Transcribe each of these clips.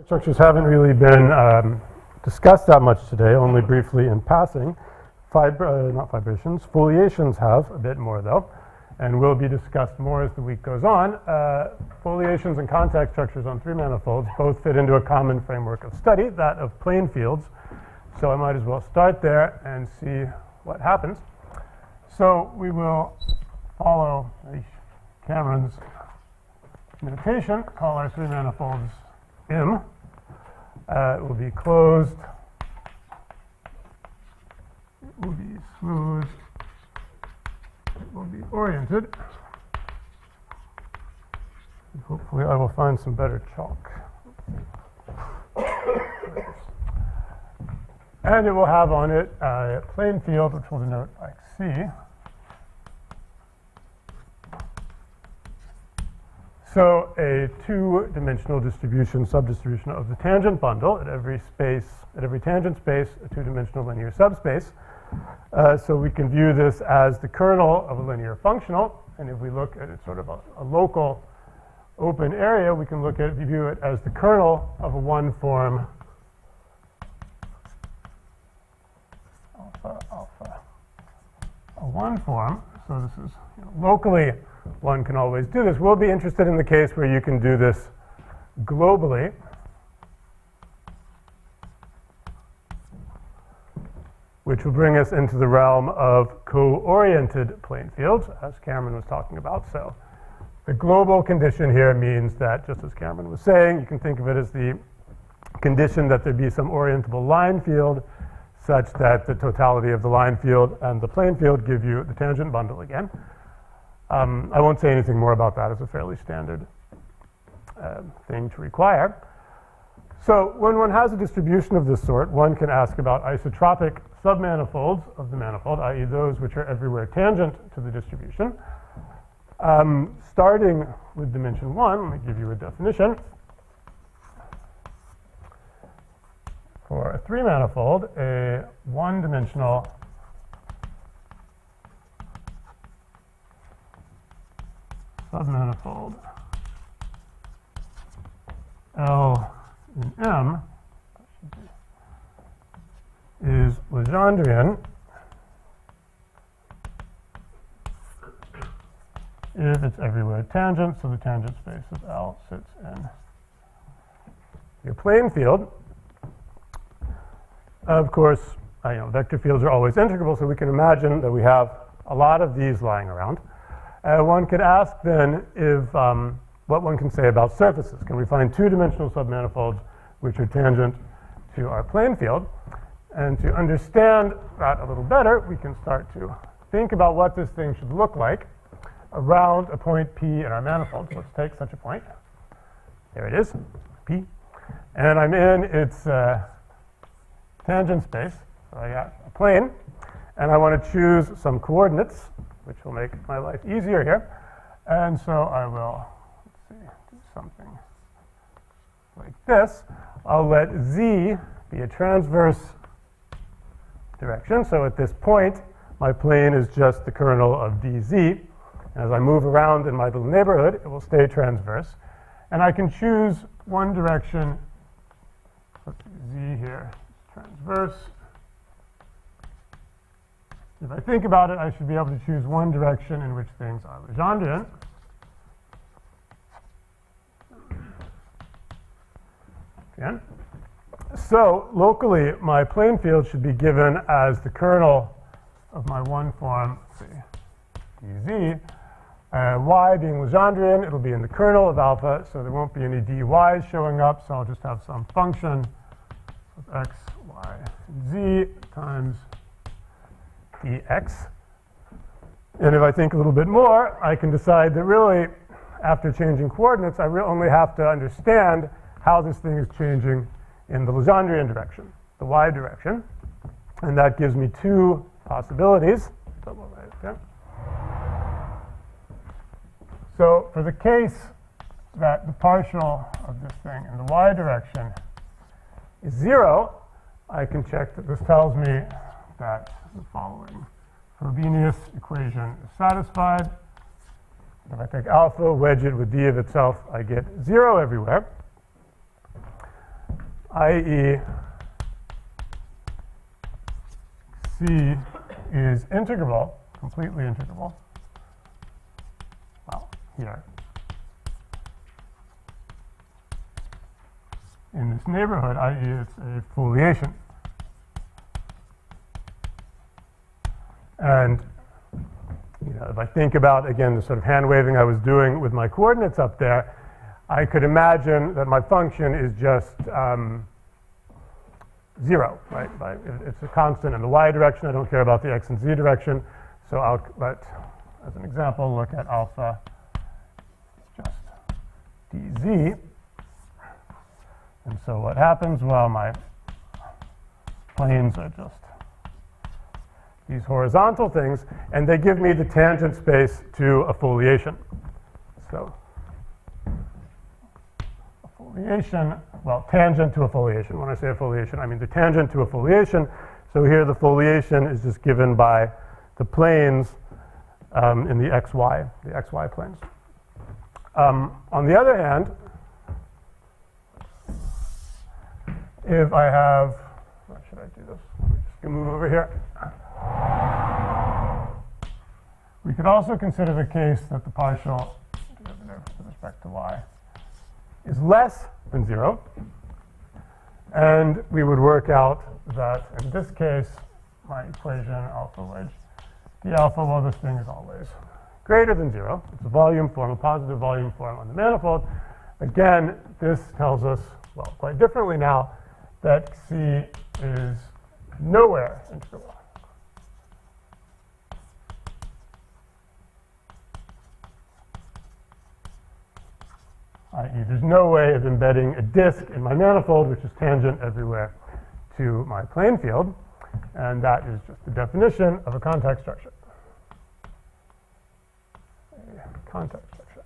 Structures haven't really been discussed that much today, only briefly in passing. Not vibrations, foliations have a bit more though, and will be discussed more as the week goes on. Foliations and contact structures on three manifolds both fit into a common framework of study, that of plane fields. So I might as well start there and see what happens. So we will follow Cameron's notation, call our three manifolds M. It will be closed, it will be smooth, it will be oriented. And hopefully I will find some better chalk. And it will have on it a plane field, which we'll denote like C. So a two-dimensional distribution, subdistribution of the tangent bundle at every tangent space, a two-dimensional linear subspace. So we can view this as the kernel of a linear functional. And if we look at it sort of a local open area, we can view it as the kernel of a one-form alpha, a one-form. So this is locally. One can always do this. We'll be interested in the case where you can do this globally. Which will bring us into the realm of co-oriented plane fields, as Cameron was talking about. So the global condition here means that, just as Cameron was saying, you can think of it as the condition that there be some orientable line field such that the totality of the line field and the plane field give you the tangent bundle again. I won't say anything more about that. It's a fairly standard thing to require. So when one has a distribution of this sort, one can ask about isotropic submanifolds of the manifold, i.e. those which are everywhere tangent to the distribution. Starting with dimension 1, let me give you a definition. For a three-manifold, a one-dimensional submanifold L in M is Legendrian if it's everywhere tangent, so the tangent space of L sits in your plane field. Of course, vector fields are always integrable, so we can imagine that we have a lot of these lying around. One could ask then if what one can say about surfaces. Can we find two-dimensional submanifolds which are tangent to our plane field? And to understand that a little better, we can start to think about what this thing should look like around a point P in our manifold. So let's take such a point. There it is, P. And I'm in its tangent space. So I got a plane, and I want to choose some coordinates, which will make my life easier here. And so I will, do something like this. I'll let Z be a transverse direction. So at this point, my plane is just the kernel of dz. As I move around in my little neighborhood, it will stay transverse. And I can choose one direction. Let's do Z here, transverse. If I think about it, I should be able to choose one direction in which things are Legendrian. Again. So locally, my plane field should be given as the kernel of my one form, let's see, dz. Y being Legendrian, it'll be in the kernel of alpha, so there won't be any dy's showing up, so I'll just have some function of x, y, z times dx. And if I think a little bit more, I can decide that really, after changing coordinates, I really only have to understand how this thing is changing in the Legendrian direction, the y direction. And that gives me two possibilities. So we'll write it there. So for the case that the partial of this thing in the y direction is 0, I can check that this tells me that the following Frobenius equation is satisfied. If I take alpha, wedge it with d of itself, I get 0 everywhere. i.e. C is integrable, completely integrable, well, here, in this neighborhood, i.e. it's a foliation. And if I think about, again, the sort of hand waving I was doing with my coordinates up there, I could imagine that my function is just 0, right? It's a constant in the y direction. I don't care about the x and z direction. So I'll let, as an example, look at alpha just dz. And so what happens? Well, my planes are just these horizontal things, and they give me the tangent space to a foliation. So a foliation, well, tangent to a foliation. When I say a foliation, I mean the tangent to a foliation. So here the foliation is just given by the planes in the xy planes. On the other hand, if I have, how should I do this? Let me just move over here. We could also consider the case that the partial derivative with respect to y is less than 0. And we would work out that in this case, my equation alpha wedge d alpha, well, this thing is always greater than 0. It's a volume form, a positive volume form on the manifold. Again, this tells us, well, quite differently now, that C is nowhere integrable. I.e., there's no way of embedding a disk in my manifold, which is tangent everywhere to my plane field. And that is just the definition of a contact structure. A contact structure.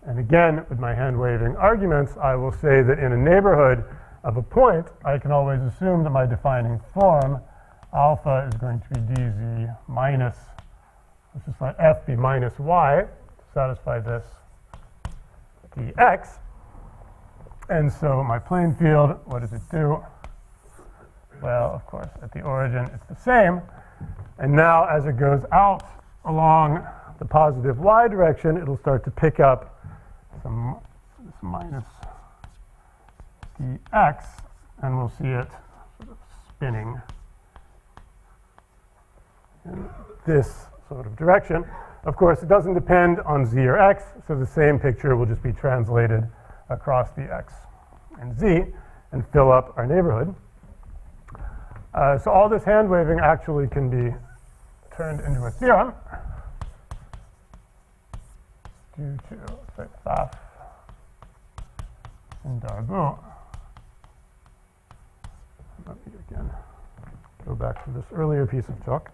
And again, with my hand-waving arguments, I will say that in a neighborhood of a point, I can always assume that my defining form, alpha, is going to be dz minus, let's just let f be minus y to satisfy this dx. And so my plane field, what does it do? Well, of course, at the origin, it's the same. And now, as it goes out along the positive y direction, it'll start to pick up this minus dx, and we'll see it sort of spinning in this sort of direction. Of course, it doesn't depend on z or x, so the same picture will just be translated across the x and z and fill up our neighborhood. So all this hand waving actually can be turned into a theorem due to, say, Pfaff and Darboux. Let me again go back to this earlier piece of chalk,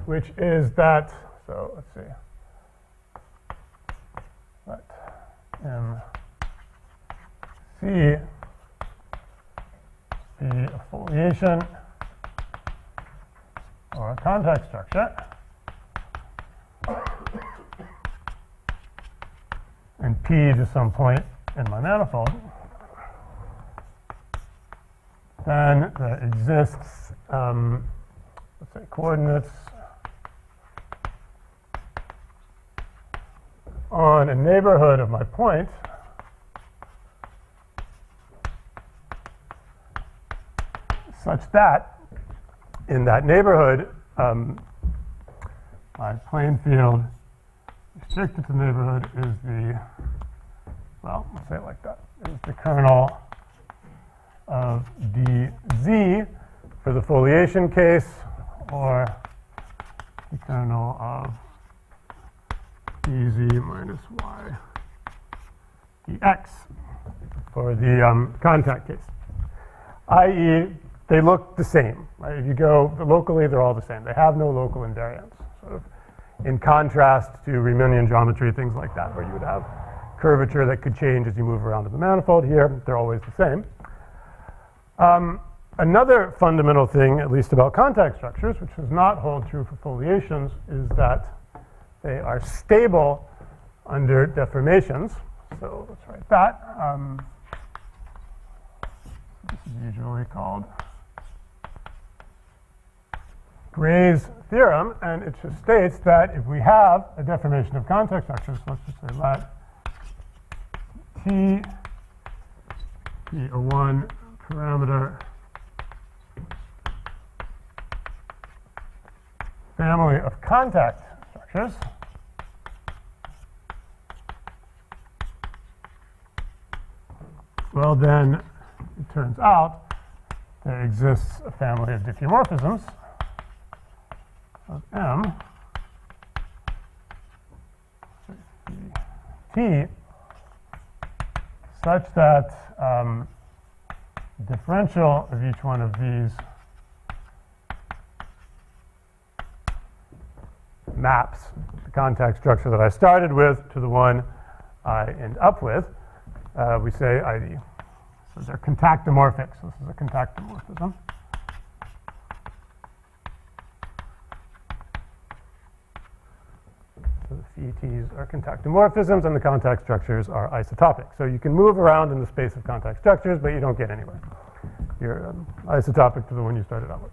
which is that, so let's see, let MC be a foliation or a contact structure, and P to some point in my manifold, then there exists, let's say, coordinates on a neighborhood of my point such that in that neighborhood, my plane field restricted to the neighborhood is the, well, let's say it like that, is the kernel of dz for the foliation case, or the kernel of dz minus y dx for the contact case, i.e. they look the same, right? If you go locally, they're all the same. They have no local invariance, sort of in contrast to Riemannian geometry, things like that, where you would have curvature that could change as you move around in the manifold. Here, they're always the same. Another fundamental thing, at least about contact structures, which does not hold true for foliations, is that they are stable under deformations. So let's write that. This is usually called Gray's theorem, and it just states that if we have a deformation of context structures, let's just say let T be a one parameter family of contact structures, well then it turns out there exists a family of diffeomorphisms of M T such that differential of each one of these maps the contact structure that I started with to the one I end up with. We say ID. So they're contactomorphic. So this is a contactomorphism. So the phi T's are contactomorphisms and the contact structures are isotopic. So you can move around in the space of contact structures, but you don't get anywhere. You're isotopic to the one you started out with.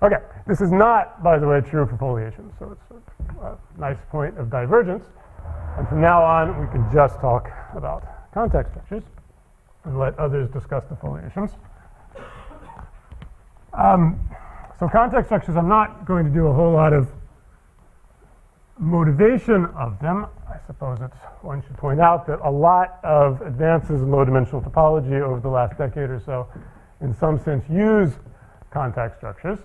Okay, this is not, by the way, true for foliations. So it's a nice point of divergence. And from now on, we can just talk about contact structures and let others discuss the foliations. So contact structures, I'm not going to do a whole lot of motivation of them. I suppose one should point out that a lot of advances in low-dimensional topology over the last decade or so, in some sense, use contact structures.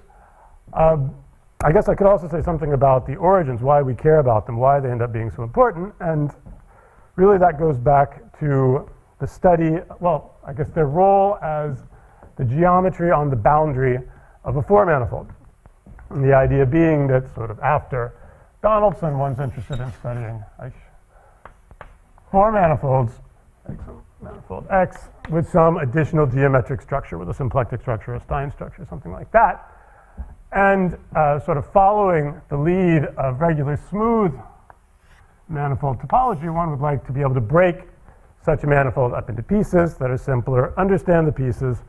I guess I could also say something about the origins, why we care about them, why they end up being so important, and really that goes back to the study, well, I guess their role as the geometry on the boundary of a four-manifold. And the idea being that sort of after Donaldson, one's interested in studying four manifolds, manifold X, with some additional geometric structure, with a symplectic structure, a Stein structure, something like that. And sort of following the lead of regular smooth manifold topology, one would like to be able to break such a manifold up into pieces that are simpler, understand the pieces,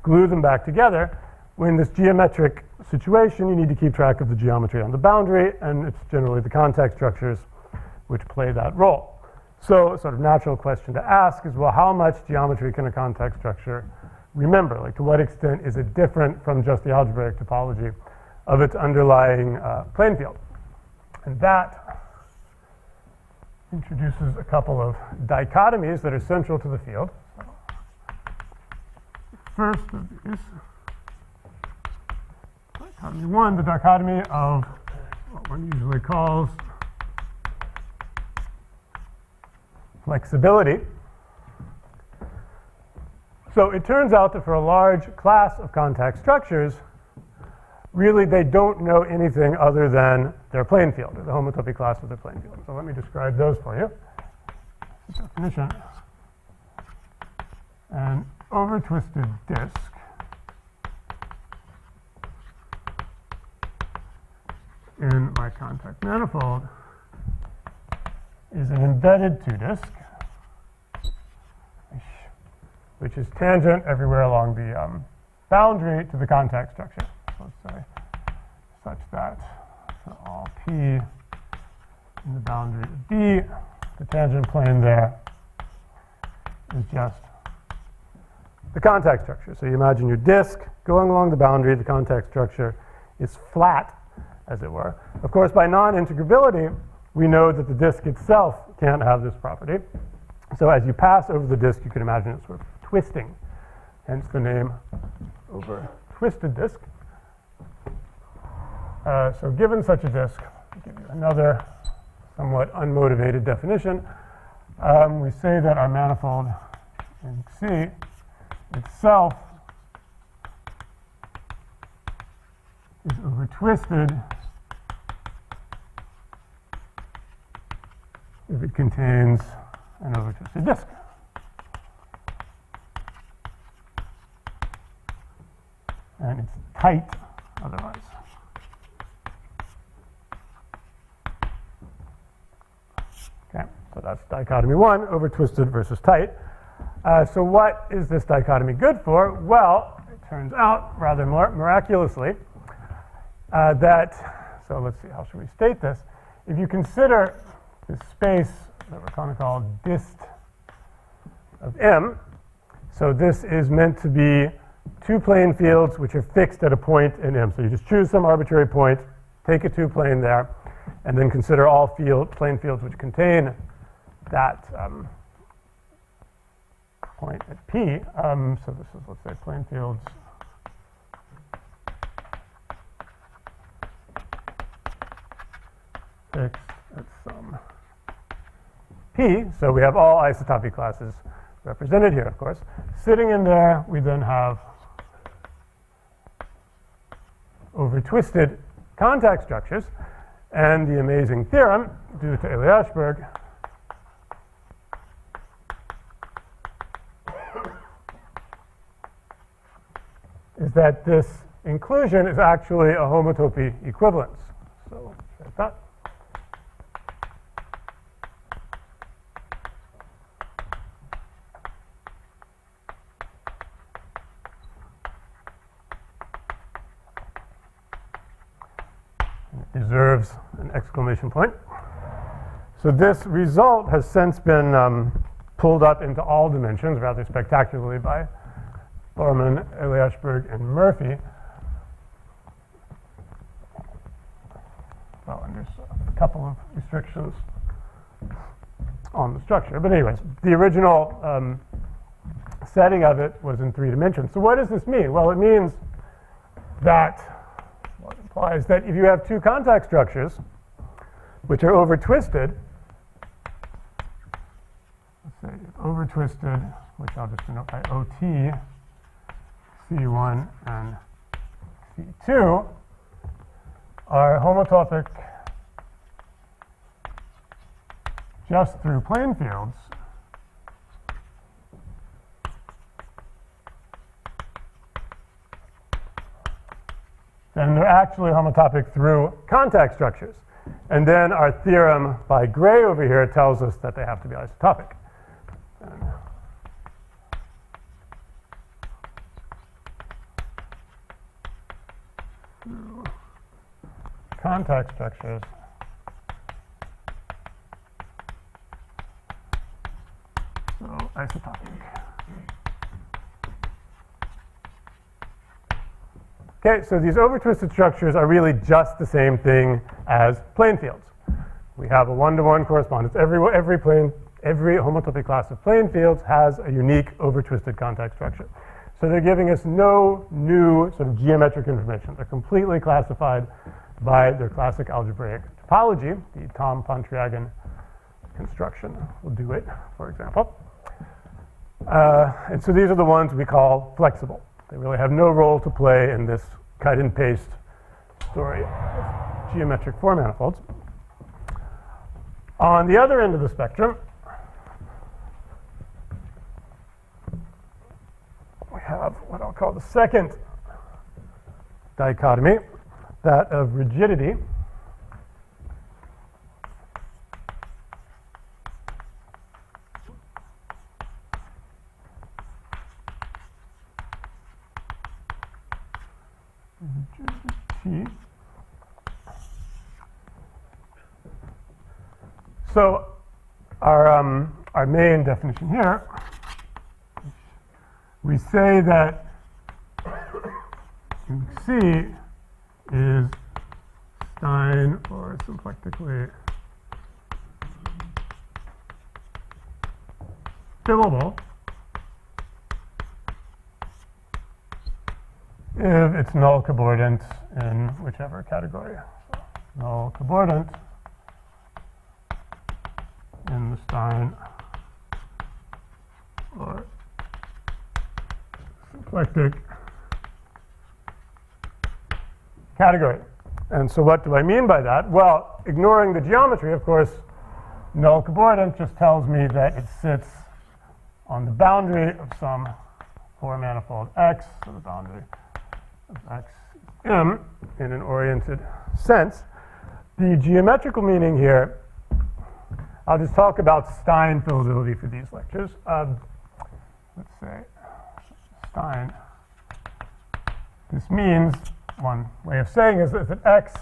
glue them back together. When this geometric situation, you need to keep track of the geometry on the boundary, and it's generally the contact structures which play that role. So a sort of natural question to ask is, well, how much geometry can a contact structure remember? Like, to what extent is it different from just the algebraic topology of its underlying plane field? And that introduces a couple of dichotomies that are central to the field. First of these, dichotomy one, the dichotomy of what one usually calls flexibility. So it turns out that for a large class of contact structures, really they don't know anything other than their plane field, or the homotopy class of their plane field. So let me describe those for you. Definition. An over-twisted disk in my contact manifold is an embedded two-disk, which is tangent everywhere along the boundary to the contact structure. So let's say such that for all P in the boundary of D, the tangent plane there is just the contact structure. So you imagine your disk going along the boundary, the contact structure is flat, as it were. Of course, by non-integrability, we know that the disk itself can't have this property. So as you pass over the disk, you can imagine it sort of twisting, hence the name over twisted disk. So given such a disk, I'll give you another somewhat unmotivated definition. We say that our manifold in C itself is over-twisted if it contains an over-twisted disk. And it's tight otherwise. So that's dichotomy 1, over twisted versus tight. So what is this dichotomy good for? Well, it turns out, rather miraculously, so let's see, how should we state this? If you consider this space that we're going to call dist of M, so this is meant to be two plane fields which are fixed at a point in M. So you just choose some arbitrary point, take a two-plane there, and then consider all plane fields which contain that point at P. So this is, let's say, plane fields fixed at some P. So we have all isotopy classes represented here, of course. Sitting in there, we then have over-twisted contact structures. And the amazing theorem, due to Eliashberg, is that this inclusion is actually a homotopy equivalence. So like that. Deserves an exclamation point. So this result has since been pulled up into all dimensions rather spectacularly by Borman, Eliashberg, and Murphy. Well, and there's a couple of restrictions on the structure. But anyways, the original setting of it was in 3 dimensions. So what does this mean? Well, it means that implies that if you have two contact structures which are over-twisted, let's say over-twisted, which I'll just denote by OT, C1 and C2, are homotopic just through plane fields, then they're actually homotopic through contact structures. And then our theorem by Gray over here tells us that they have to be isotopic. Through contact structures so isotopic. Okay, so these over-twisted structures are really just the same thing as plane fields. We have a one-to-one correspondence. Every homotopy class of plane fields has a unique over-twisted contact structure. So they're giving us no new sort of geometric information. They're completely classified by their classic algebraic topology. The Tom Pontryagin construction will do it, for example. And so these are the ones we call flexible. They really have no role to play in this cut and paste story of geometric four manifolds. On the other end of the spectrum, we have what I'll call the second dichotomy, that of rigidity. So our main definition here, we say that C is Stein, or symplectically fillable if it's null cobordant in whichever category. So null cobordant in the Stein or symplectic category. And so what do I mean by that? Well, ignoring the geometry, of course, null cobordant just tells me that it sits on the boundary of some four manifold X, so the boundary of X M in an oriented sense. The geometrical meaning here I'll just talk about Stein fillability for these lectures. Let's say Stein. This means, one way of saying is that if X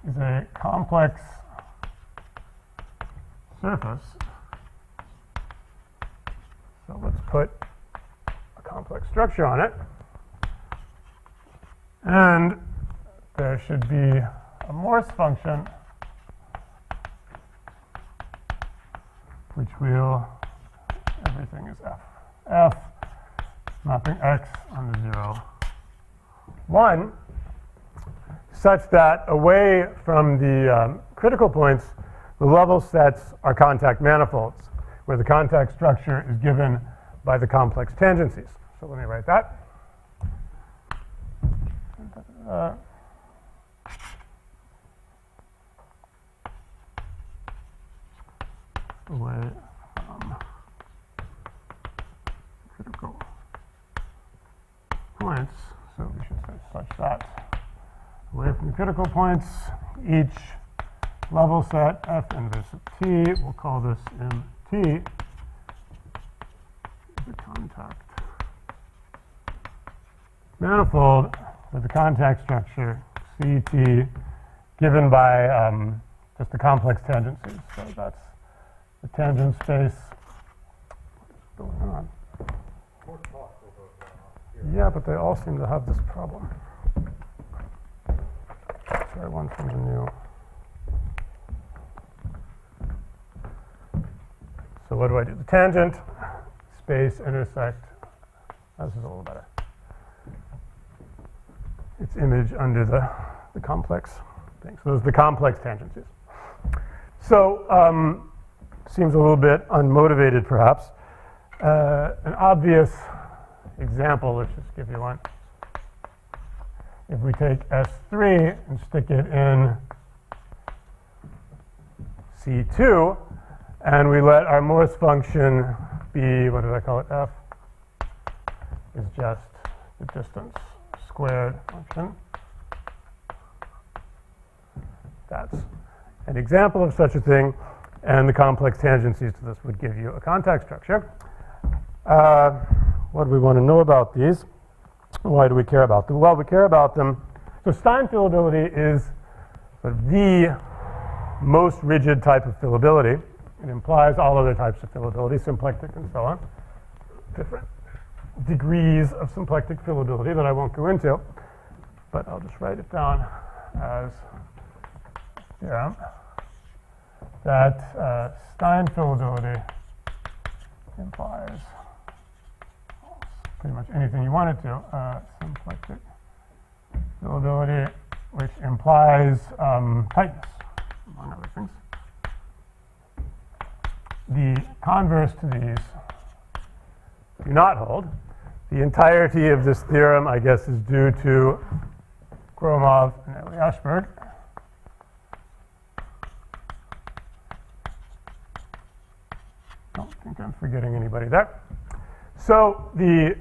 is a complex surface, so let's put a complex structure on it, and there should be a Morse function which will, everything is f mapping x onto 0, 1, such that away from the critical points, the level sets are contact manifolds, where the contact structure is given by the complex tangencies. So let me write that. Away from critical points, so we should say such that away from the critical points, each level set f inverse of t, we'll call this mt, is a contact manifold with the contact structure ct given by just the complex tangencies. So that's the tangent space. What's going on? Yeah, but they all seem to have this problem. Try one from the new. So what do I do? The tangent, space, intersect. This is a little better. Its image under the complex thing. So those are the complex tangencies. So seems a little bit unmotivated, perhaps. An obvious example, let's just give you one. If we take S3 and stick it in C2, and we let our Morse function be, what did I call it, f, is just the distance squared function. That's an example of such a thing, and the complex tangencies to this would give you a contact structure. What do we want to know about these? Why do we care about them? Well, we care about them. So Stein fillability is sort of the most rigid type of fillability. It implies all other types of fillability, symplectic and so on. Different degrees of symplectic fillability that I won't go into, but I'll just write it down as a theorem that Stein fillability implies pretty much anything you want it to. Symplectic fillability, which implies tightness, among other things. The converse to these do not hold. The entirety of this theorem, I guess, is due to Gromov and Eli-Ashberg. Don't think I'm forgetting anybody there. So the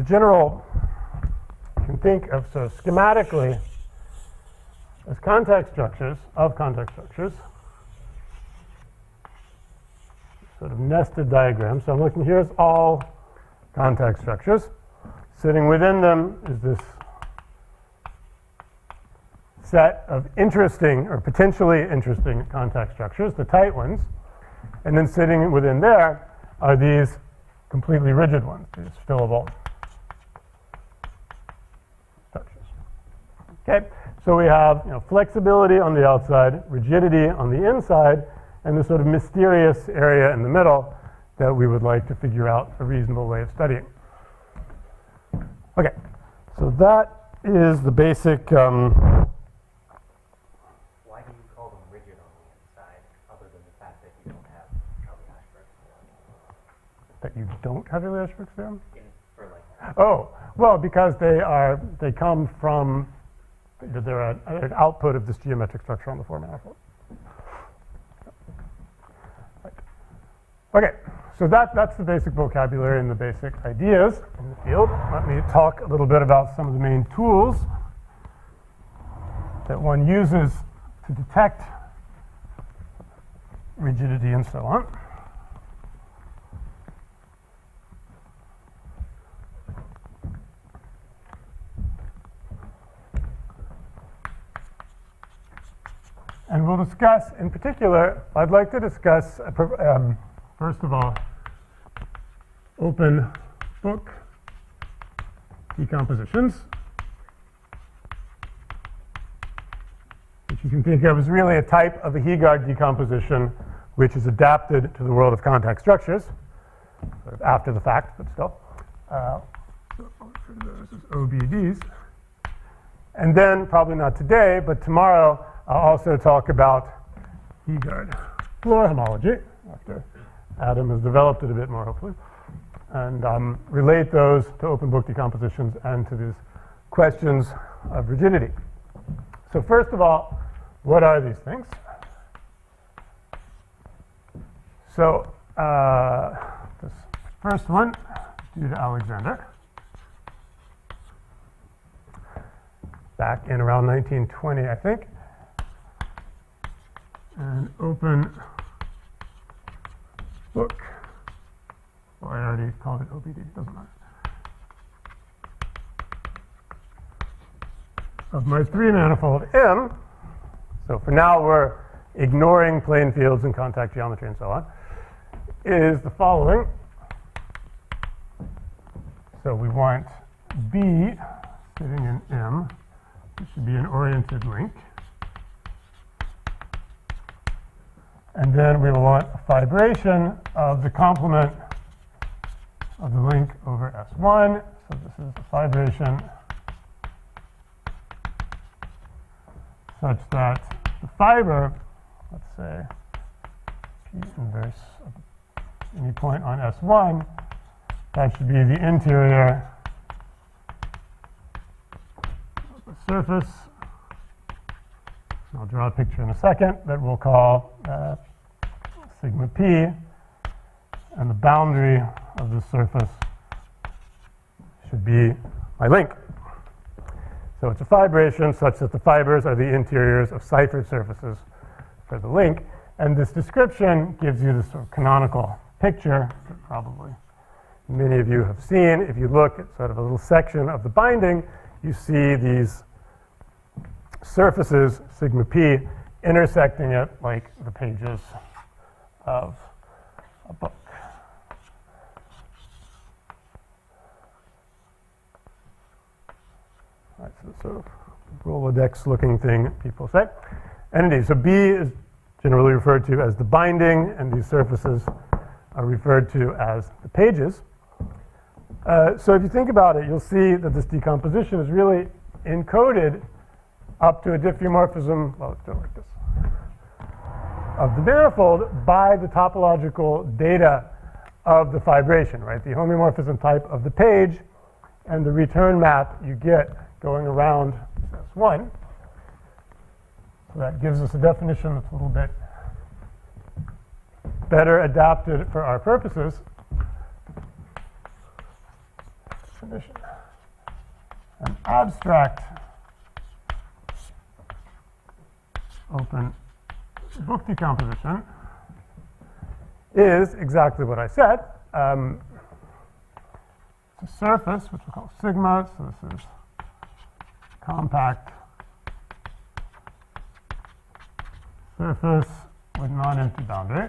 general, you can think of, so schematically, as contact structures, sort of nested diagram. So I'm looking, here's all contact structures. Sitting within them is this set of interesting or potentially interesting contact structures, the tight ones. And then sitting within there are these completely rigid ones, these fillable structures. Okay, so we have flexibility on the outside, rigidity on the inside, and this sort of mysterious area in the middle that we would like to figure out a reasonable way of studying. Okay, so that is the basic. Why do you call them rigid on the inside, other than the fact that you don't have Eli-Ashberg's theorem? That you don't have Eli-Ashberg's theorem? Oh, well, because they come from, they're an output of this geometric structure on the four manifold. Okay, so that's the basic vocabulary and the basic ideas in the field. Let me talk a little bit about some of the main tools that one uses to detect rigidity and so on. And we'll discuss, in particular, I'd like to discuss, first of all, open book decompositions, which you can think of as really a type of a Heegard decomposition which is adapted to the world of contact structures, sort of after the fact, but still. So I'll refer to those as OBDs. And then, probably not today, but tomorrow, I'll also talk about Heegard floor homology, after Adam has developed it a bit more, hopefully, and relate those to open book decompositions and to these questions of rigidity. So first of all, what are these things? So this first one, due to Alexander, back in around 1920, I think. And open book, well, I already called it OBD, doesn't matter. Of my three manifold M, so for now we're ignoring plane fields and contact geometry and so on, is the following. So we want B sitting in M, which should be an oriented link. And then we will want a fibration of the complement of the link over S1. So this is a fibration such that the fiber, let's say, P inverse of any point on S1, that should be the interior of the surface. I'll draw a picture in a second that we'll call sigma p, and the boundary of the surface should be my link. So it's a fibration such that the fibers are the interiors of ciphered surfaces for the link, and this description gives you this sort of canonical picture that probably many of you have seen. If you look at sort of a little section of the binding, you see these surfaces, sigma p, intersecting it like the pages of a book. All right, so this sort of Rolodex-looking thing people say. And indeed, so B is generally referred to as the binding, and these surfaces are referred to as the pages. So if you think about it, you'll see that this decomposition is really encoded up to a diffeomorphism, well, let's do it like this, of the manifold by the topological data of the fibration, right? The homeomorphism type of the page and the return map you get going around S1. So that gives us a definition that's a little bit better adapted for our purposes. Definition. An abstract open book decomposition is exactly what I said. It's a surface, which we'll call sigma, so this is compact surface with non-empty boundary.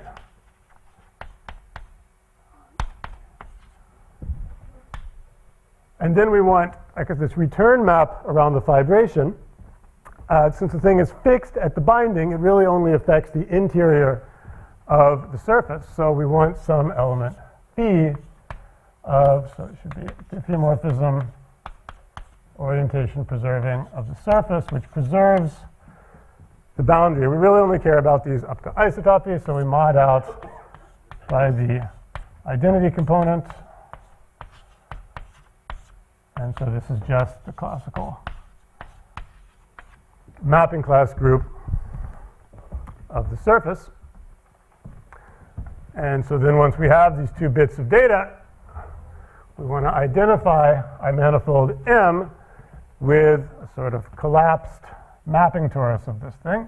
And then we want, like, this return map around the fibration. Since the thing is fixed at the binding, it really only affects the interior of the surface. So we want some element B of, so it should be diffeomorphism, orientation preserving of the surface, which preserves the boundary. We really only care about these up to isotopy, so we mod out by the identity component. And so this is just the classical mapping class group of the surface. And so then once we have these two bits of data, we want to identify our manifold M with a sort of collapsed mapping torus of this thing.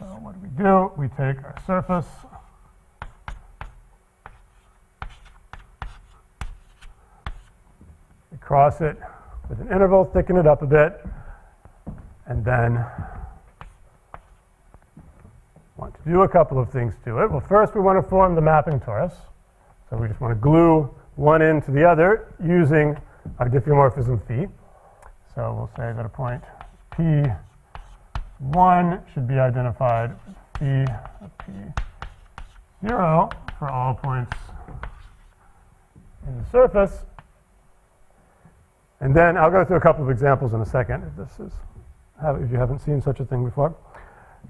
So what do? We take our surface, we cross it with an interval, thicken it up a bit, and then want to do a couple of things to it. Well, first we want to form the mapping torus. So we just want to glue one end to the other using our diffeomorphism phi. So we'll say that a point P1 should be identified with phi of P0 for all points in the surface. And then I'll go through a couple of examples in a second if you haven't seen such a thing before.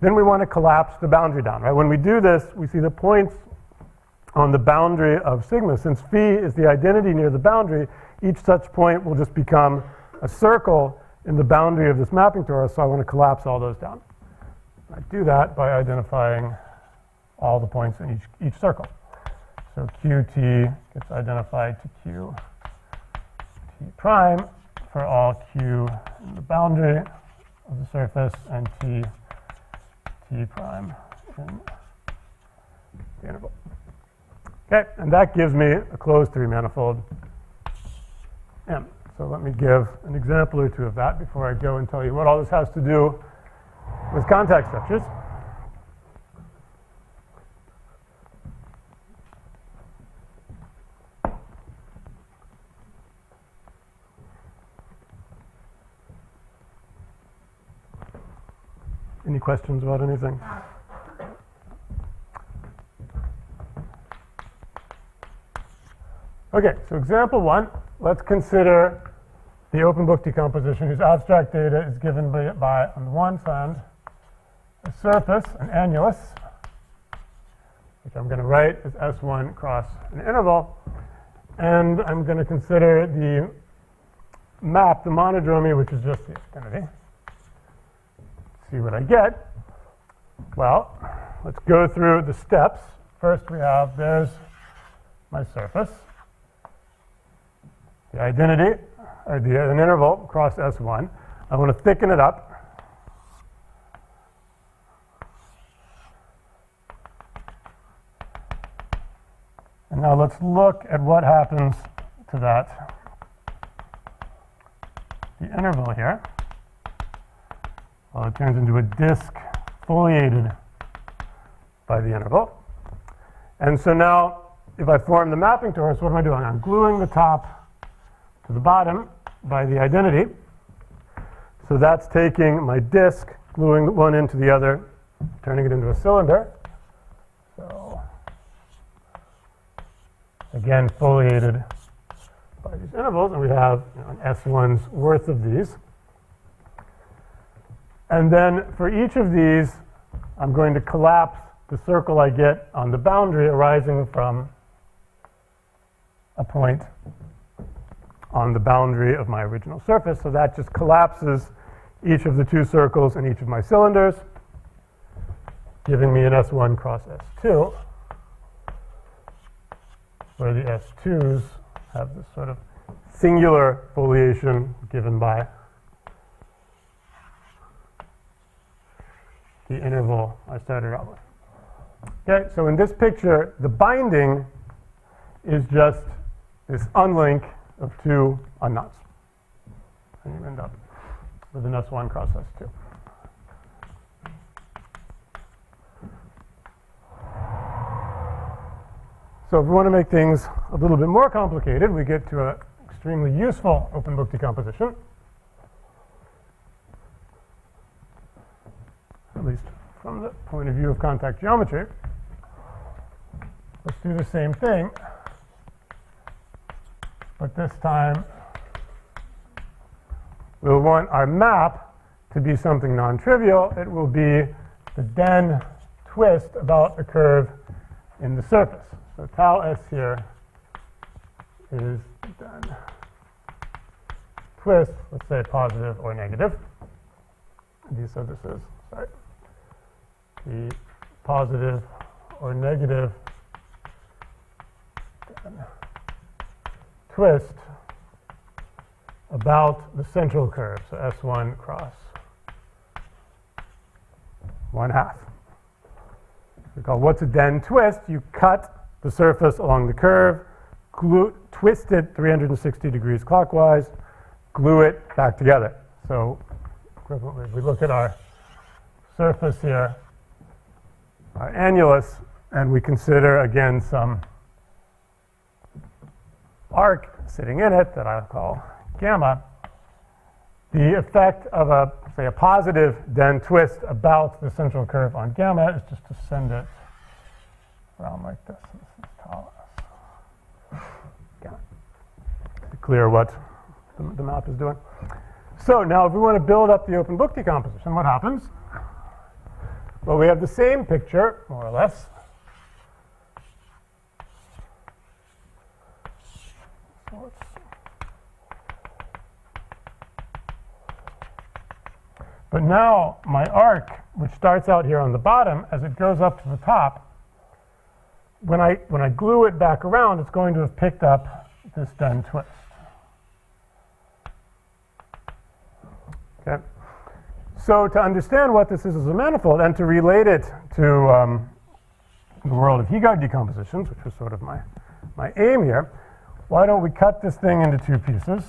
Then we want to collapse the boundary down, right? When we do this, we see the points on the boundary of sigma. Since phi is the identity near the boundary, each such point will just become a circle in the boundary of this mapping torus, so I want to collapse all those down. I do that by identifying all the points in each circle. So qt gets identified to q t prime for all q in the boundary of the surface and t prime in the interval. Okay, and that gives me a closed three-manifold M. So let me give an example or two of that before I go and tell you what all this has to do with contact structures. Any questions about anything? Okay, so example one, let's consider the open book decomposition whose abstract data is given by on the one side, a surface, an annulus, which I'm going to write as S1 cross an interval, and I'm going to consider the map, the monodromy, which is just the identity. See what I get. Well, let's go through the steps. First there's my surface. The identity, or an interval across S1. I want to thicken it up. And now let's look at what happens to that, the interval here. Well, it turns into a disk foliated by the interval. And so now, if I form the mapping torus, what am I doing? I'm gluing the top to the bottom by the identity. So that's taking my disk, gluing one into the other, turning it into a cylinder. So again, foliated by these intervals, and we have an S1's worth of these. And then for each of these, I'm going to collapse the circle I get on the boundary arising from a point on the boundary of my original surface. So that just collapses each of the two circles in each of my cylinders, giving me an S1 cross S2, where the S2s have this sort of singular foliation given by the interval I started out with. Okay, so in this picture, the binding is just this unlink of two unknowns. And you end up with an S1 cross S2. So if we want to make things a little bit more complicated, we get to an extremely useful open book decomposition. At least from the point of view of contact geometry. Let's do the same thing, but this time we'll want our map to be something non-trivial. It will be the den twist about the curve in the surface. So tau s here is den twist, let's say positive or negative. So this is, sorry, the positive or negative twist about the central curve, so S1 cross 1/2. We call what's a den twist? You cut the surface along the curve, twist it 360 degrees clockwise, glue it back together. So equivalently, if we look at our surface here, our annulus, and we consider again some arc sitting in it that I'll call gamma, the effect of say a positive den twist about the central curve on gamma is just to send it around like this. This is tau s. Gamma. To clear what the map is doing. So now if we want to build up the open book decomposition, what happens? Well, we have the same picture, more or less. But now my arc, which starts out here on the bottom, as it goes up to the top, when I glue it back around, it's going to have picked up this den twist. Okay. So to understand what this is as a manifold and to relate it to the world of Heegard decompositions, which was sort of my aim here, why don't we cut this thing into two pieces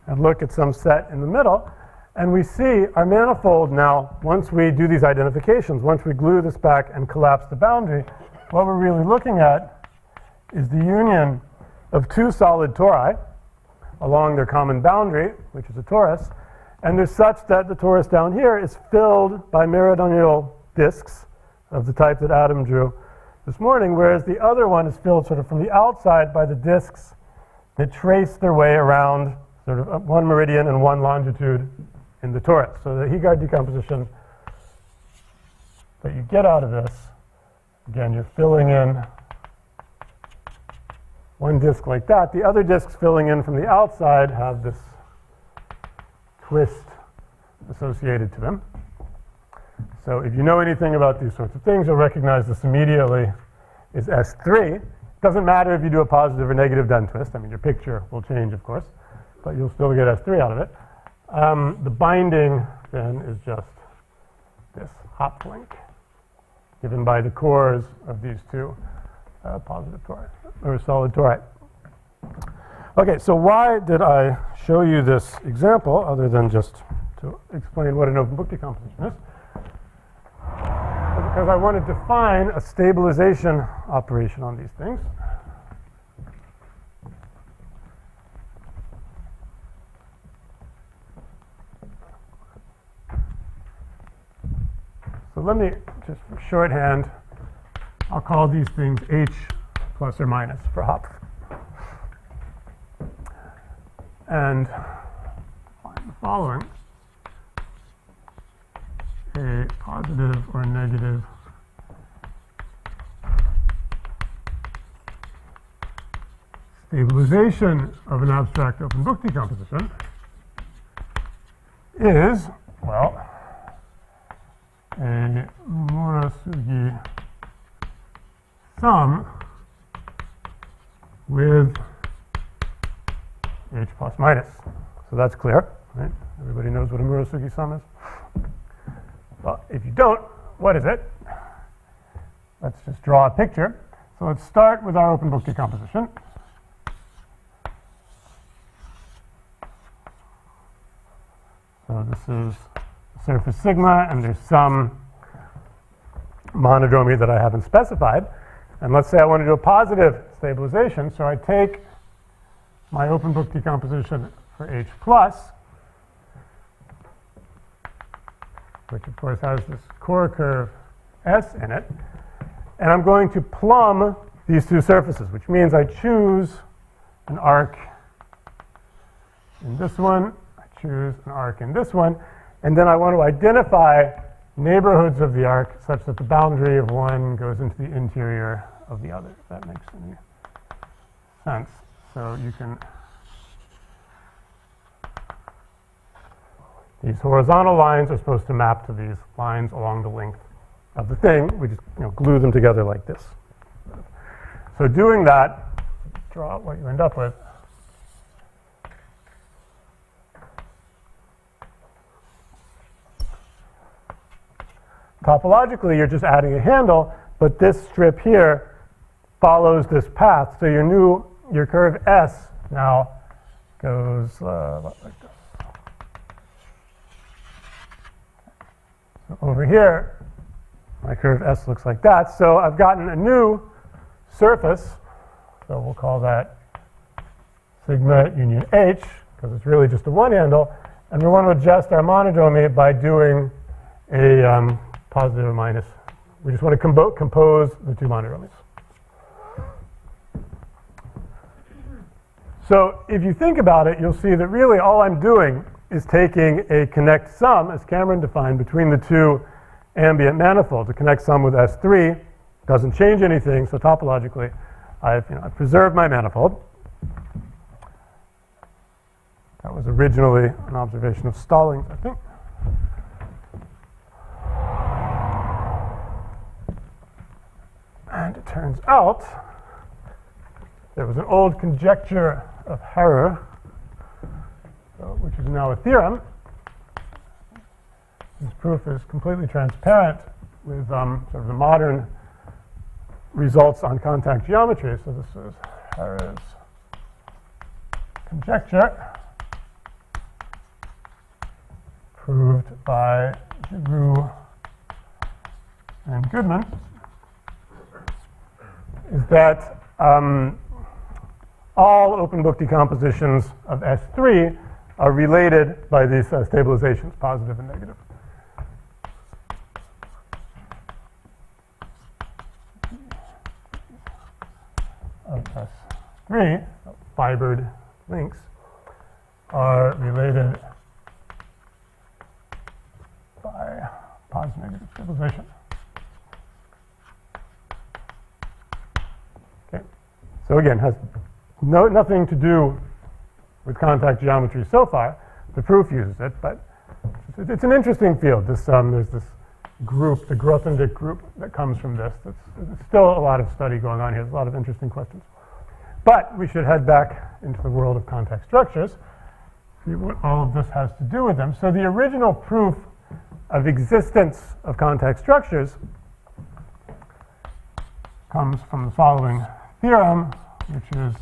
and look at some set in the middle, and we see our manifold now, once we do these identifications, once we glue this back and collapse the boundary, what we're really looking at is the union of two solid tori along their common boundary, which is a torus, and they're such that the torus down here is filled by meridional disks of the type that Adam drew this morning, whereas the other one is filled sort of from the outside by the disks that trace their way around sort of one meridian and one longitude in the torus. So the Heegard decomposition that you get out of this, again, you're filling in one disk like that. The other disks filling in from the outside have this twist associated to them. So if you know anything about these sorts of things, you'll recognize this immediately is S3. Doesn't matter if you do a positive or negative den twist. I mean, your picture will change, of course, but you'll still get S3 out of it. The binding, then, is just this hop link given by the cores of these two positive tori, or solid tori. Okay, so why did I show you this example other than just to explain what an open book decomposition is? Because I want to define a stabilization operation on these things. So let me, just for shorthand, I'll call these things H plus or minus for hop. And find the following: a positive or negative stabilization of an abstract open book decomposition is, well, a Murasugi sum with H plus minus. So that's clear, right? Everybody knows what a Murasugi sum is? Well, if you don't, what is it? Let's just draw a picture. So let's start with our open book decomposition. So this is surface sigma, and there's some monodromy that I haven't specified. And let's say I want to do a positive stabilization. So I take my open book decomposition for H plus, which of course has this core curve S in it, and I'm going to plumb these two surfaces, which means I choose an arc in this one, I choose an arc in this one, and then I want to identify neighborhoods of the arc such that the boundary of one goes into the interior of the other, if that makes any sense. So you can, these horizontal lines are supposed to map to these lines along the length of the thing. We just glue them together like this. So doing that, draw out what you end up with. topologically, you're just adding a handle, but this strip here follows this path. So your curve S now goes like this. So over here, my curve S looks like that. So I've gotten a new surface. So we'll call that sigma union H, because it's really just a one handle. And we want to adjust our monodromy by doing a positive or minus. We just want to compose the two monodromies. So if you think about it, you'll see that really all I'm doing is taking a connect sum, as Cameron defined, between the two ambient manifolds. A connect sum with S3 doesn't change anything, so topologically I've preserved my manifold. That was originally an observation of Stallings, I think. And it turns out there was an old conjecture of Harrer, which is now a theorem. This proof is completely transparent with sort of the modern results on contact geometry. So this is Harrer's conjecture, proved by Giroux and Goodman, is that all open book decompositions of S3 are related by these stabilizations, positive and negative. Of S3, fibered links, are related by positive negative stabilization. Okay, so again, has nothing to do with contact geometry so far. The proof uses it, but it's an interesting field. There's this group, the Grothendieck group, that comes from this. There's still a lot of study going on here. There's a lot of interesting questions. But we should head back into the world of contact structures, see what all of this has to do with them. So the original proof of existence of contact structures comes from the following theorem, which is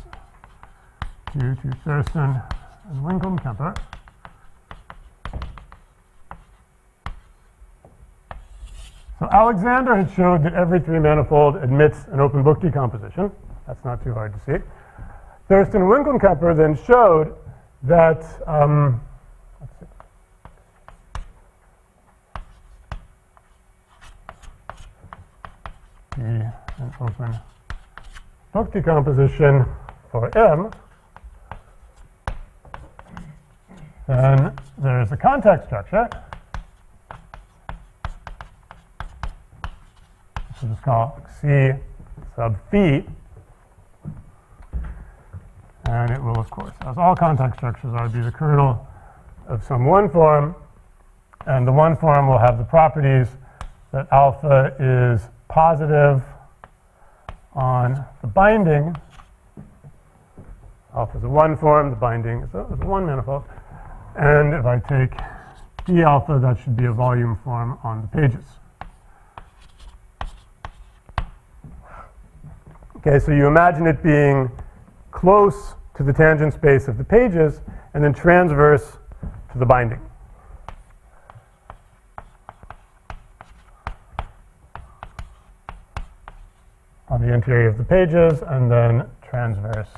due to Thurston and Winkeln-Kemper. So Alexander had showed that every three-manifold admits an open book decomposition. That's not too hard to see. Thurston and Winkeln-Kemper then showed that, let's see. An open book decomposition for M, then there's a contact structure. This is called C sub phi. And it will, of course, as all contact structures are, be the kernel of some one form. And the one form will have the properties that alpha is positive on the binding. Alpha is a one form, the binding is a one manifold. And if I take d alpha, that should be a volume form on the pages. Okay, so you imagine it being close to the tangent space of the pages and then transverse to the binding. On the interior of the pages and then transverse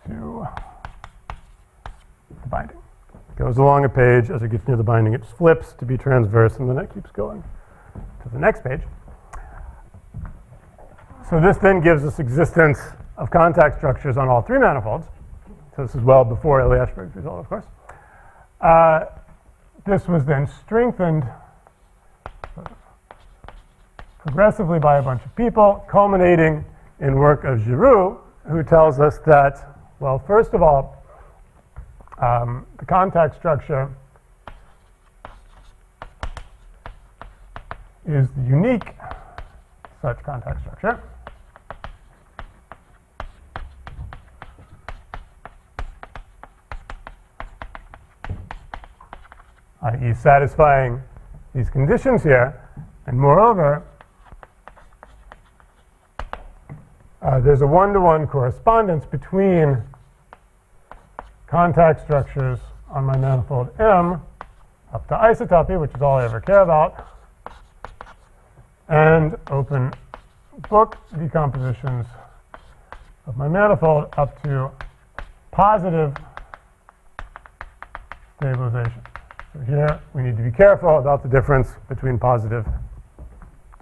to the binding. It goes along a page. As it gets near the binding, it flips to be transverse, and then it keeps going to the next page. So this then gives us existence of contact structures on all three manifolds. So this is well before Eli-Ashberg's result, of course. This was then strengthened progressively by a bunch of people, culminating in work of Giroux, who tells us that, well, first of all, the contact structure is the unique such contact structure. i.e. satisfying these conditions here. And moreover, there's a one-to-one correspondence between contact structures on my manifold M up to isotopy, which is all I ever care about, and open book decompositions of my manifold up to positive stabilization. So here we need to be careful about the difference between positive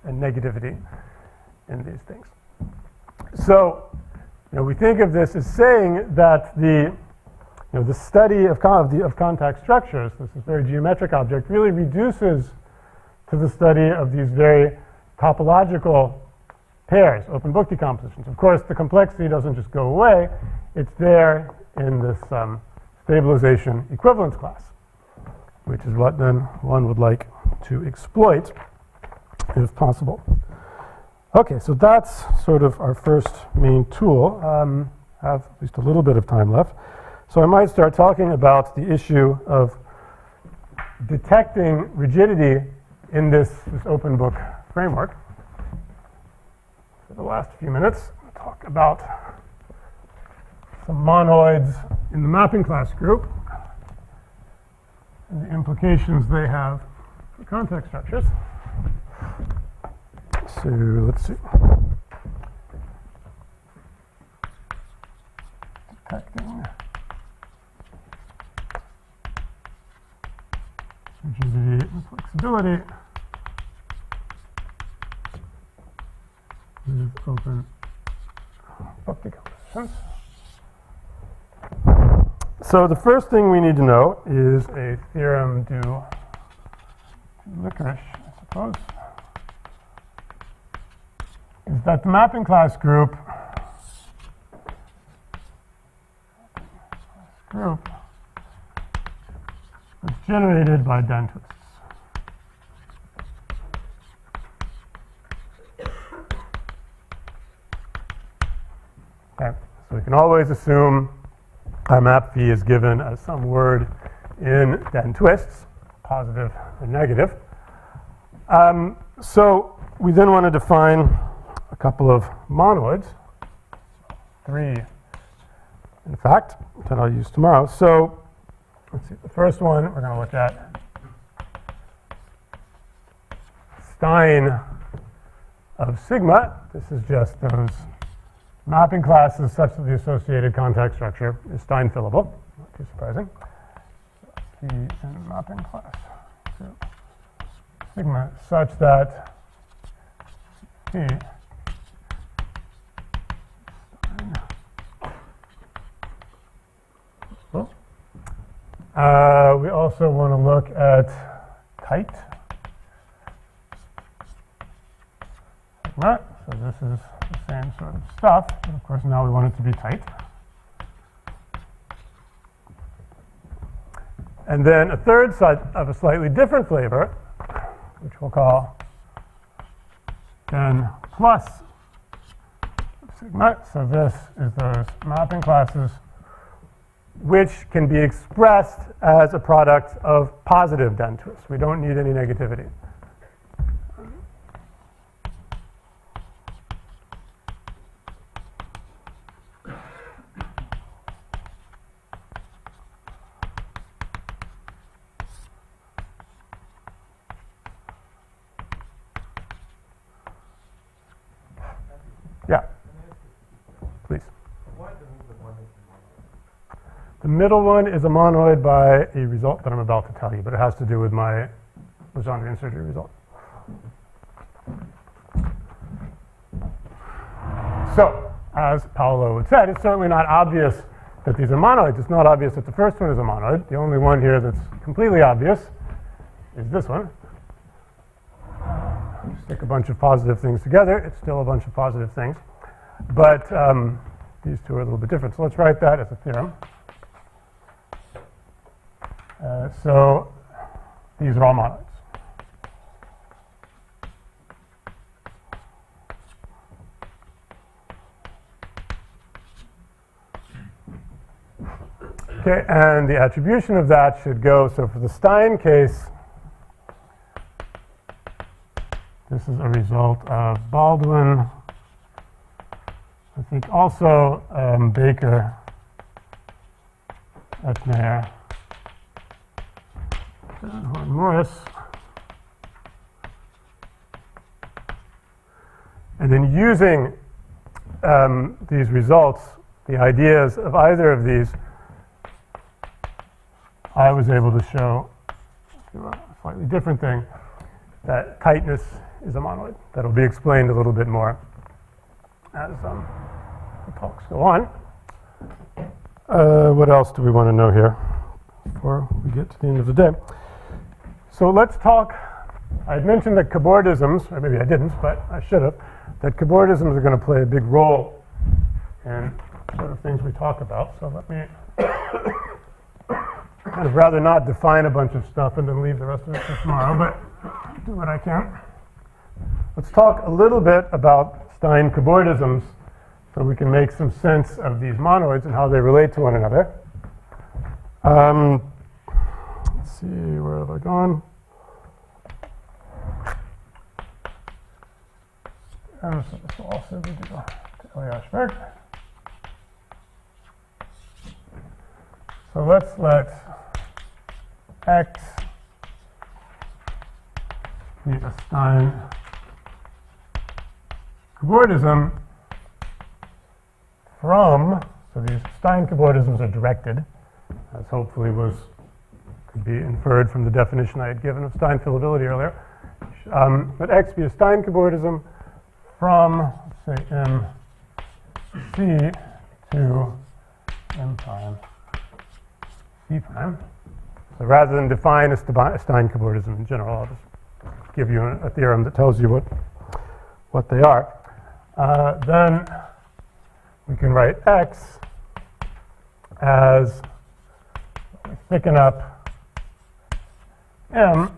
and negativity in these things. So, we think of this as saying that the study of contact structures, this is a very geometric object, really reduces to the study of these very topological pairs, open book decompositions. Of course, the complexity doesn't just go away. It's there in this stabilization equivalence class, which is what then one would like to exploit if possible. Okay, so that's sort of our first main tool. Have at least a little bit of time left. So I might start talking about the issue of detecting rigidity in this open book framework. For the last few minutes, I'll talk about some monoids in the mapping class group and the implications they have for contact structures. So let's see. Detecting rigidity and flexibility with open book decompositions. So the first thing we need to know is a theorem due to Licorice, I suppose, is that the mapping class group is generated by den twists. Okay, so we can always assume our map phi is given as some word in den twists, positive and negative. So we then want to define a couple of monoids, 3 in fact, that I'll use tomorrow. So let's see, the first one we're going to look at Stein of sigma. This is just those mapping classes such that the associated contact structure is Stein fillable. Not too surprising. P in mapping class. So sigma such that P we also want to look at tight sigma. So this is the same sort of stuff, but of course now we want it to be tight. And then a third set of a slightly different flavor, which we'll call den plus sigma. So this is those mapping classes which can be expressed as a product of positive den twists. We don't need any negativity. Yeah, please. The middle one is a monoid by a result that I'm about to tell you, but it has to do with my Legendre surgery result. So, as Paolo had said, it's certainly not obvious that these are monoids. It's not obvious that the first one is a monoid. The only one here that's completely obvious is this one. Stick a bunch of positive things together. It's still a bunch of positive things. But these two are a little bit different. So let's write that as a theorem. So these are all monoids. Okay, and the attribution of that should go, so for the Stein case, this is a result of Baldwin, I think also Baker, Etner, and Morris. And then using these results, the ideas of either of these, I was able to show a slightly different thing, that tightness is a monoid. That'll be explained a little bit more as the talks go on. What else do we want to know here before we get to the end of the day? So let's talk, I had mentioned that cobordisms, or maybe I didn't, but I should have, that cobordisms are going to play a big role in sort of things we talk about. So let me kind of rather not define a bunch of stuff and then leave the rest of it for tomorrow, but do what I can. Let's talk a little bit about Stein cobordisms so we can make some sense of these monoids and how they relate to one another. Let's see, where have I gone? So this will also be due to Ashberg. So let's let X be a Stein cobordism from, so these Stein cobordisms are directed, as hopefully could be inferred from the definition I had given of Stein fillability earlier. Let X be a Stein cobordism from, let's say, MC to M prime C prime. So rather than define a Stein cobordism in general, I'll just give you a theorem that tells you what they are. Then we can write X as, we thicken up M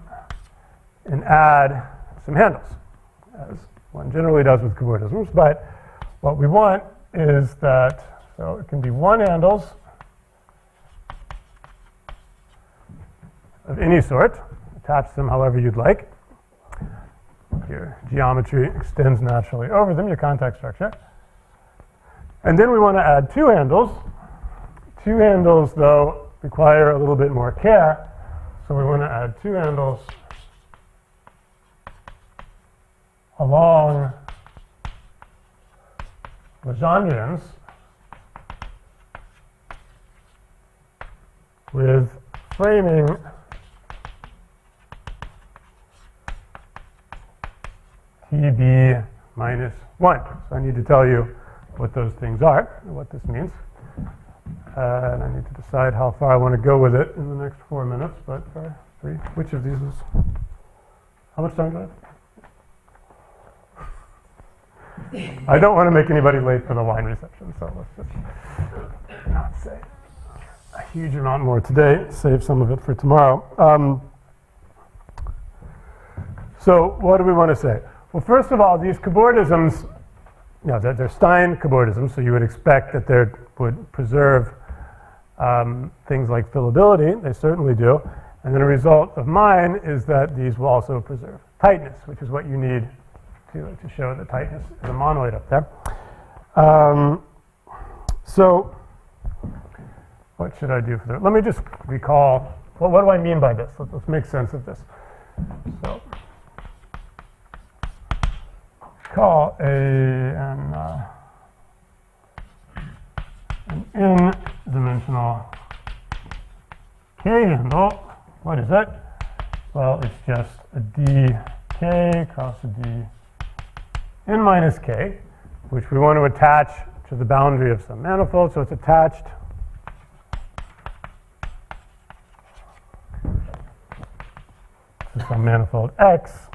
and add some handles, as one generally does with cobordisms. But what we want is that, so it can be one handles of any sort, attach them however you'd like. Your geometry extends naturally over them, your contact structure. And then we want to add two handles. Two handles, though, require a little bit more care. So we want to add two handles along Legendrians with framing TB minus 1. So I need to tell you what those things are and what this means. And I need to decide how far I want to go with it in the next 4 minutes. But for 3, which of these is, how much time do I have? I don't want to make anybody late for the wine reception, so let's just not say a huge amount more today, save some of it for tomorrow. So what do we want to say? Well, first of all, these cobordisms, they're Stein cobordisms, so you would expect that they would preserve things like fillability. They certainly do. And then a result of mine is that these will also preserve tightness, which is what you need to show that tightness is a monoid up there. So what should I do for that? Let me just recall, well, what do I mean by this? Let's make sense of this. So call an n-dimensional K handle. What is it? Well, it's just a dk cross a d n minus k, which we want to attach to the boundary of some manifold. So it's attached to some manifold X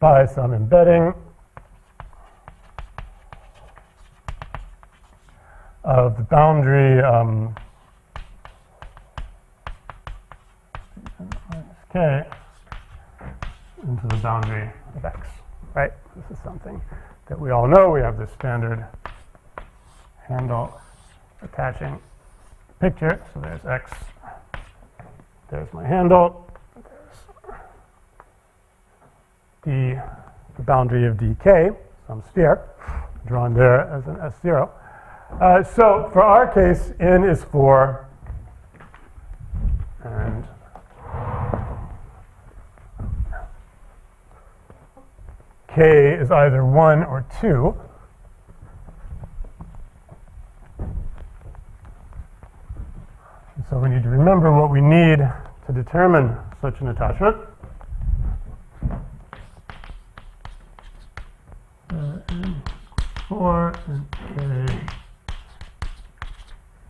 by some embedding of the boundary k into the boundary of X, right? This is something that we all know. We have this standard handle attaching picture. So there's x, there's my handle, there's the boundary of dk, some sphere, drawn there as an S0. So for our case, n is 4, and k is either 1 or 2. And so we need to remember what we need to determine such an attachment. N 4 and k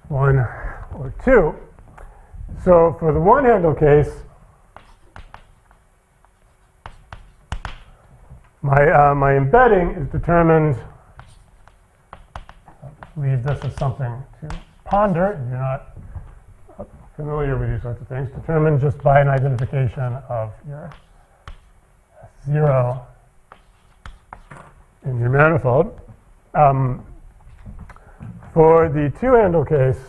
1 or 2. So for the one-handle case, my embedding is determined, leave this as something to ponder if you're not familiar with these sorts of things, determined just by an identification of your 0 in your manifold. For the two-handle case,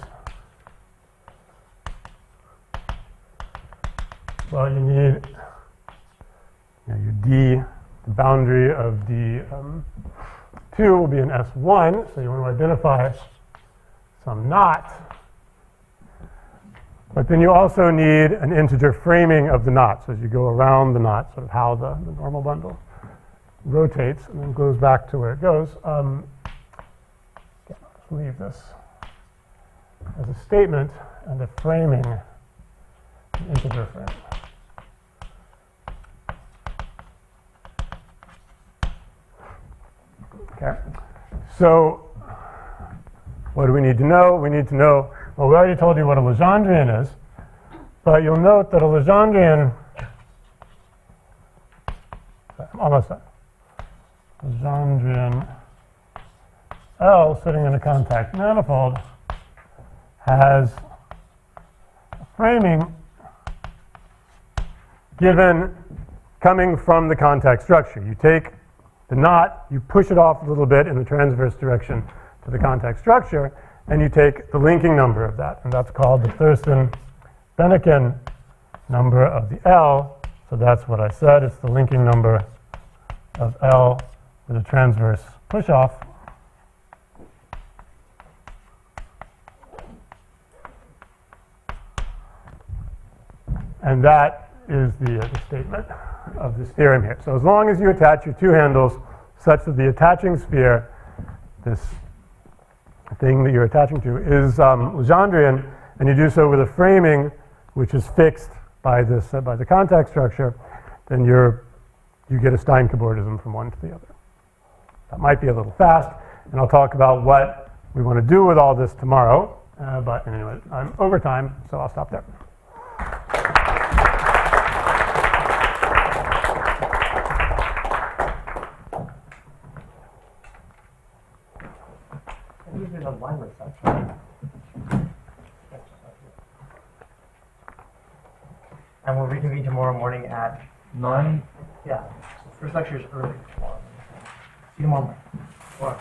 well, you need your D, the boundary of D2 will be an S1, so you want to identify some knot. But then you also need an integer framing of the knot. So as you go around the knot, sort of how the normal bundle rotates and then goes back to where it goes. I'll just leave this as a statement and a framing, an integer frame. Okay, so what do we need to know? We need to know, well, we already told you what a Legendrian is, but you'll note that a Legendrian, almost done. Legendrian L sitting in a contact manifold has a framing given coming from the contact structure. You take the knot, you push it off a little bit in the transverse direction to the contact structure, and you take the linking number of that, and that's called the Thurston-Benneken number of the L. So that's what I said, it's the linking number of L with a transverse push-off. And that is the statement of this theorem here. So as long as you attach your two handles such that the attaching sphere, this thing that you're attaching to, is Legendrian, and you do so with a framing which is fixed by this by the contact structure, then you get a Stein cobordism from one to the other. That might be a little fast, and I'll talk about what we want to do with all this tomorrow. But anyway, I'm over time, so I'll stop there. These are the one section. And we'll reconvene tomorrow morning at 9. Yeah. So first lecture is early tomorrow. See you tomorrow morning. Or.